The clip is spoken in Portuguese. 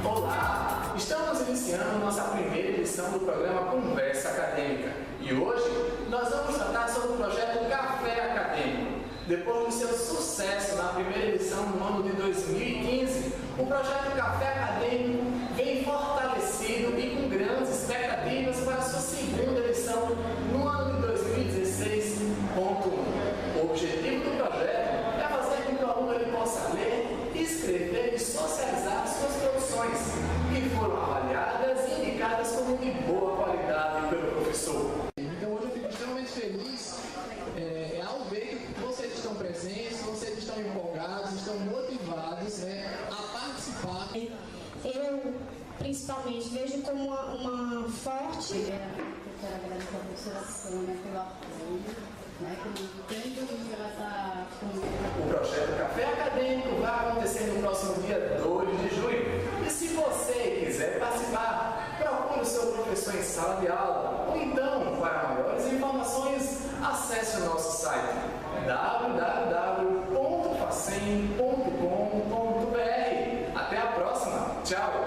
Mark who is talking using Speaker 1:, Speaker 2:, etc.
Speaker 1: Olá! Estamos iniciando nossa primeira edição do programa Conversa Acadêmica e hoje nós vamos tratar sobre o projeto Café Acadêmico. Depois do seu sucesso na primeira edição no ano de 2015, o projeto Café Acadêmico vem fortalecido e com grandes expectativas para a sua segunda edição no ano de 2016.1. O objetivo do projeto é fazer com que o aluno ele possa ler, escrever e socializar suas produções, que foram avaliadas e indicadas como de boa qualidade pelo professor.
Speaker 2: Então hoje eu fico extremamente feliz ao ver que vocês estão presentes, vocês estão empolgados, estão motivados a participar.
Speaker 3: Eu, principalmente, vejo como uma forte...
Speaker 4: Eu quero agradecer a professora Sônia pelo apoio.
Speaker 1: O projeto Café Acadêmico vai acontecer no próximo dia 2 de junho. E se você quiser participar, procure o seu professor em sala de aula. Ou então, para maiores informações, acesse o nosso site www.facem.com.br. Até a próxima. Tchau!